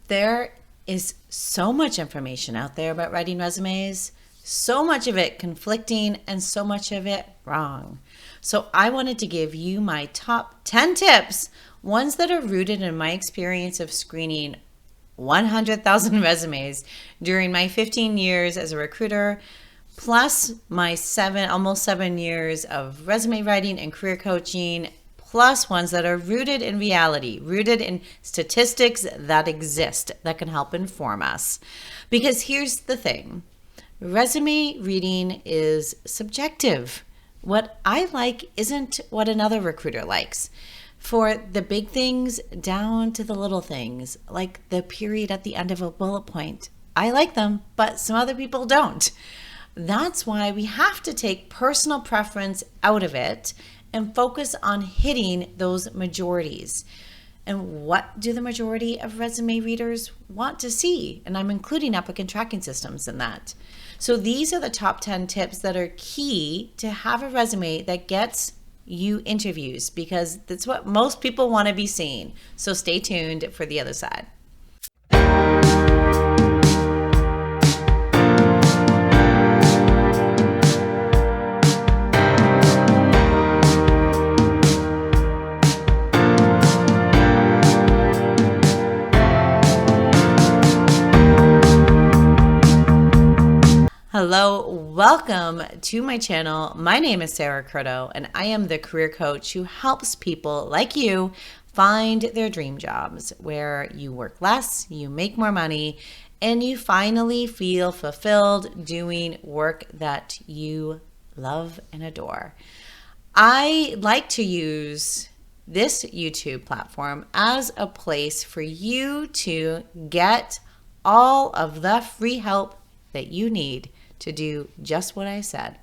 There is so much information out there about writing resumes, so much of it conflicting and so much of it wrong. So I wanted to give you my top 10 tips, ones that are rooted in my experience of screening 100,000 resumes during my 15 years as a recruiter, plus my almost 7 years of resume writing and career coaching, plus ones that are rooted in reality, rooted in statistics that exist that can help inform us. Because here's the thing, resume reading is subjective. What I like isn't what another recruiter likes. For the big things down to the little things, like the period at the end of a bullet point, I like them, but some other people don't. That's why we have to take personal preference out of it and focus on hitting those majorities. And what do the majority of resume readers want to see? And I'm including applicant tracking systems in that. So these are the top 10 tips that are key to have a resume that gets you interviews, because that's what most people want to be seeing. So stay tuned for the other side. Hello, welcome to my channel. My name is Sarah Curto, and I am the career coach who helps people like you find their dream jobs where you work less, you make more money, and you finally feel fulfilled doing work that you love and adore. I like to use this YouTube platform as a place for you to get all of the free help that you need to do just what I said.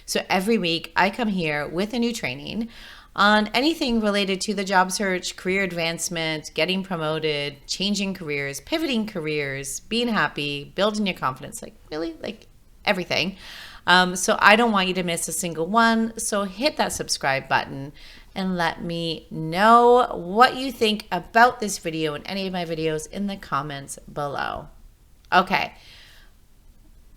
So every week I come here with a new training on anything related to the job search, career advancement, getting promoted, changing careers, pivoting careers, being happy, building your confidence, like everything. So I don't want you to miss a single one. So hit that subscribe button and let me know what you think about this video and any of my videos in the comments below. Okay.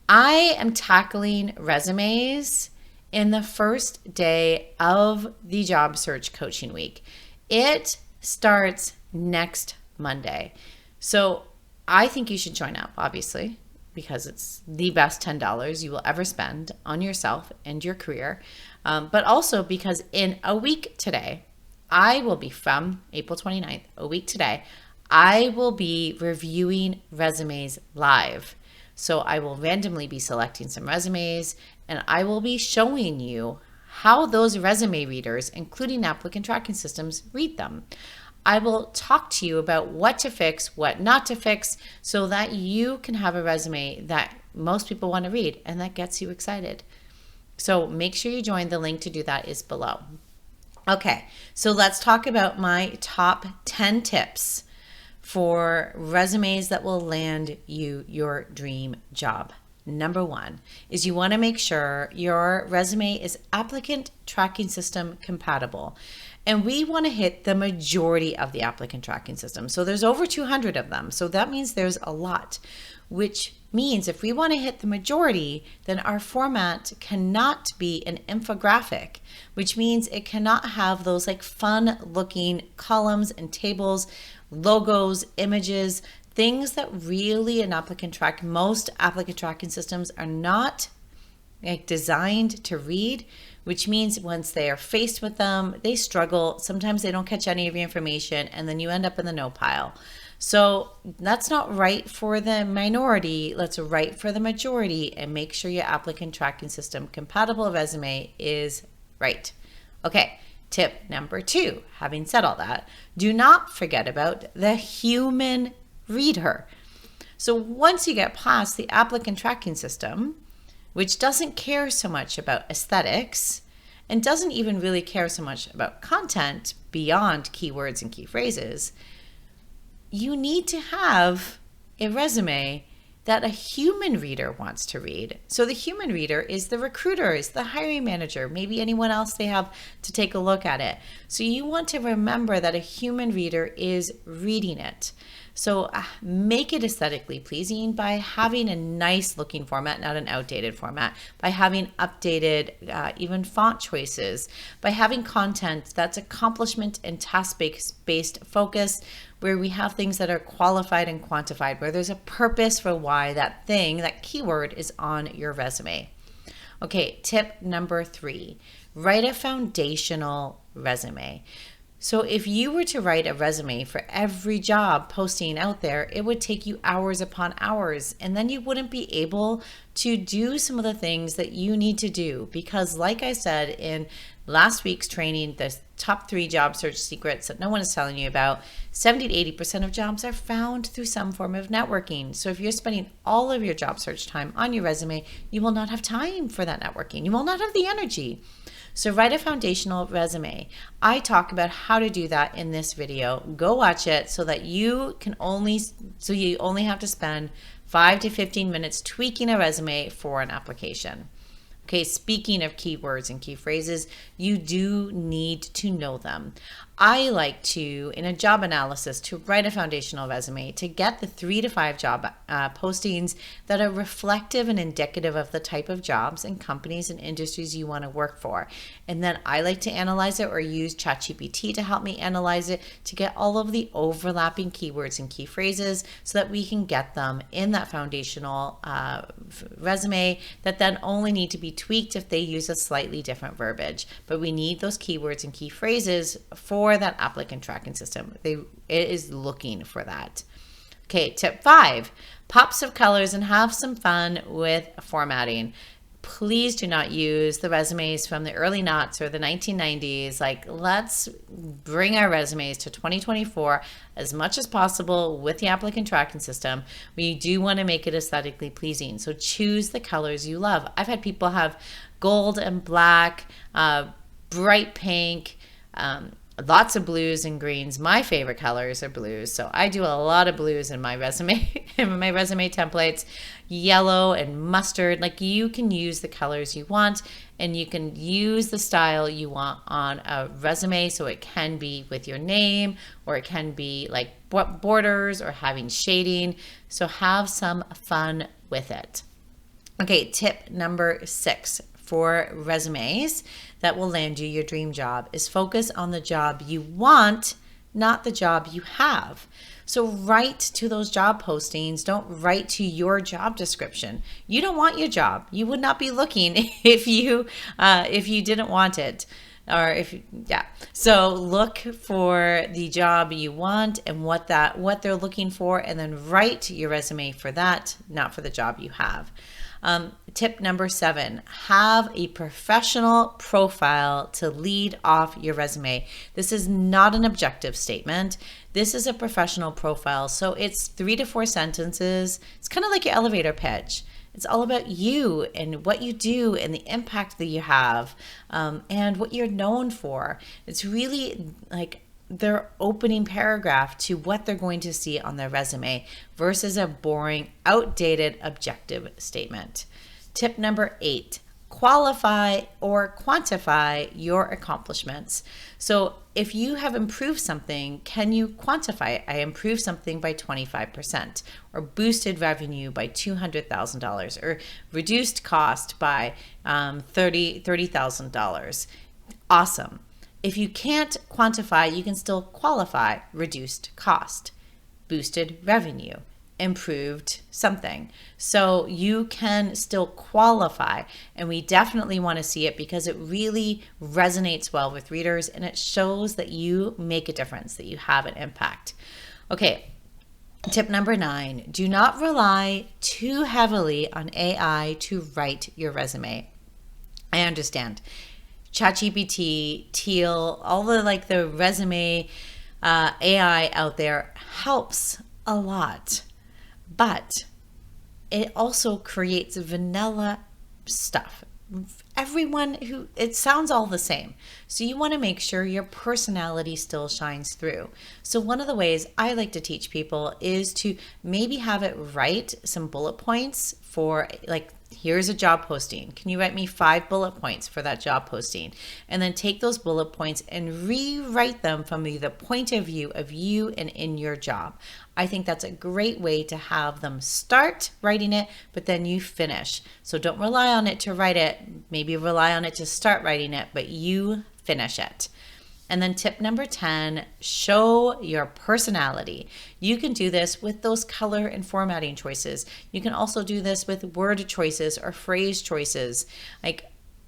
I am tackling resumes in the first day of the job search coaching week. It starts next Monday. So I think you should join up, obviously, because it's the best $10 you will ever spend on yourself and your career. But also because in a week today, I will be from April 29th, a week today, I will be reviewing resumes live. So I will randomly be selecting some resumes and I will be showing you how those resume readers, including applicant tracking systems, read them. I will talk to you about what to fix, what not to fix, so that you can have a resume that most people want to read and that gets you excited. So make sure you join. The link to do that is below. Okay, so let's talk about my top 10 tips for resumes that will land you your dream job. Number one is you want to make sure your resume is applicant tracking system compatible. And we want to hit the majority of the applicant tracking system. So there's over 200 of them. So that means there's a lot, which means if we want to hit the majority, then our format cannot be an infographic, which means it cannot have those like fun looking columns and tables, logos, images, things that really most applicant tracking systems are not designed to read, which means once they are faced with them, they struggle. Sometimes they don't catch any of your information and then you end up in the no pile. So that's not right for the minority. Let's write for the majority and make sure your applicant tracking system compatible resume is right. Okay. Tip number 2, having said all that, do not forget about the human reader. So once you get past the applicant tracking system, which doesn't care so much about aesthetics and doesn't even really care so much about content beyond keywords and key phrases, you need to have a resume that a human reader wants to read. So the human reader is the recruiter, is the hiring manager, maybe anyone else they have to take a look at it. So you want to remember that a human reader is reading it. So make it aesthetically pleasing by having a nice looking format, not an outdated format, by having updated even font choices, by having content that's accomplishment and task-based focus, where we have things that are qualified and quantified, where there's a purpose for why that thing, that keyword is on your resume. Okay, tip number 3, write a foundational resume. So if you were to write a resume for every job posting out there, it would take you hours upon hours, and then you wouldn't be able to do some of the things that you need to do, because like I said in last week's training, the top 3 job search secrets that no one is telling you about, 70 to 80% of jobs are found through some form of networking. So if you're spending all of your job search time on your resume, you will not have time for that networking. You will not have the energy. So write a foundational resume. I talk about how to do that in this video. Go watch it so that you only have to spend 5 to 15 minutes tweaking a resume for an application. Okay, speaking of keywords and key phrases, you do need to know them. I like to, in a job analysis, to write a foundational resume to get the 3 to 5 job postings that are reflective and indicative of the type of jobs and companies and industries you want to work for. And then I like to analyze it or use ChatGPT to help me analyze it to get all of the overlapping keywords and key phrases so that we can get them in that foundational resume that then only need to be tweaked if they use a slightly different verbiage. But we need those keywords and key phrases for that applicant tracking system. It is looking for that. Okay, tip 5, pops of colors and have some fun with formatting. Please do not use the resumes from the early noughts or the 1990s. Like, let's bring our resumes to 2024 as much as possible with the applicant tracking system. We do want to make it aesthetically pleasing. So choose the colors you love. I've had people have gold and black, bright pink, lots of blues and greens. My favorite colors are blues, so I do a lot of blues in my resume, in my resume templates. Yellow and mustard. Like, you can use the colors you want, and you can use the style you want on a resume. So it can be with your name, or it can be like borders or having shading. So have some fun with it. Okay, tip number 6 for resumes that will land you your dream job is focus on the job you want, not the job you have. So write to those job postings. Don't write to your job description. You don't want your job. You would not be looking if you didn't want it. So look for the job you want and what they're looking for, and then write your resume for that, not for the job you have. Tip number 7, have a professional profile to lead off your resume. This is not an objective statement. This is a professional profile. So it's 3 to 4 sentences. It's kind of like your elevator pitch. It's all about you and what you do and the impact that you have, and what you're known for. It's really like their opening paragraph to what they're going to see on their resume versus a boring, outdated, objective statement. Tip number 8, qualify or quantify your accomplishments. So if you have improved something, can you quantify it? I improved something by 25%, or boosted revenue by $200,000, or reduced cost by $30,000. Awesome. If you can't quantify, you can still qualify reduced cost, boosted revenue, improved something. So you can still qualify, and we definitely want to see it because it really resonates well with readers, and it shows that you make a difference, that you have an impact. Okay, tip number 9, do not rely too heavily on AI to write your resume. I understand. ChatGPT, Teal, all the resume AI out there helps a lot, but it also creates vanilla stuff, it sounds all the same. So you want to make sure your personality still shines through. So one of the ways I like to teach people is to maybe have it write some bullet points for, like, here's a job posting. Can you write me 5 bullet points for that job posting? And then take those bullet points and rewrite them from the point of view of you and in your job. I think that's a great way to have them start writing it, but then you finish. So don't rely on it to write it. Maybe rely on it to start writing it, but you finish it. And then tip number 10, show your personality. You can do this with those color and formatting choices. You can also do this with word choices or phrase choices. Like,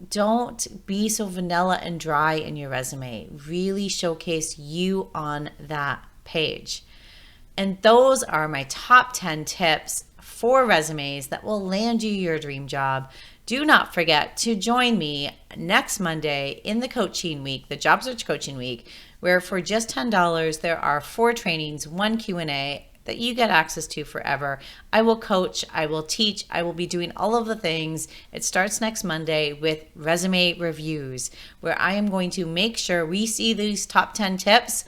don't be so vanilla and dry in your resume. Really showcase you on that page. And those are my top 10 tips for resumes that will land you your dream job. Do not forget to join me next Monday in the coaching week, the job search coaching week, where for just $10, there are 4 trainings, 1 Q&A that you get access to forever. I will coach, I will teach, I will be doing all of the things. It starts next Monday with resume reviews, where I am going to make sure we see these top 10 tips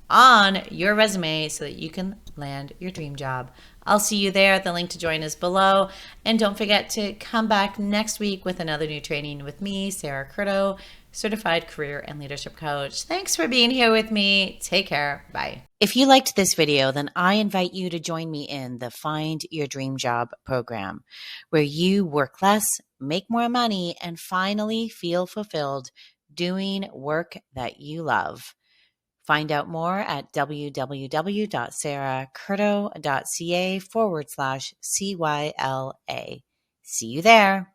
on your resume so that you can land your dream job. I'll see you there. The link to join is below. And don't forget to come back next week with another new training with me, Sarah Curto, certified career and leadership coach. Thanks for being here with me. Take care. Bye. If you liked this video, then I invite you to join me in the Find Your Dream Job program, where you work less, make more money, and finally feel fulfilled doing work that you love. Find out more at www.sarahcurto.ca/CYLA. See you there.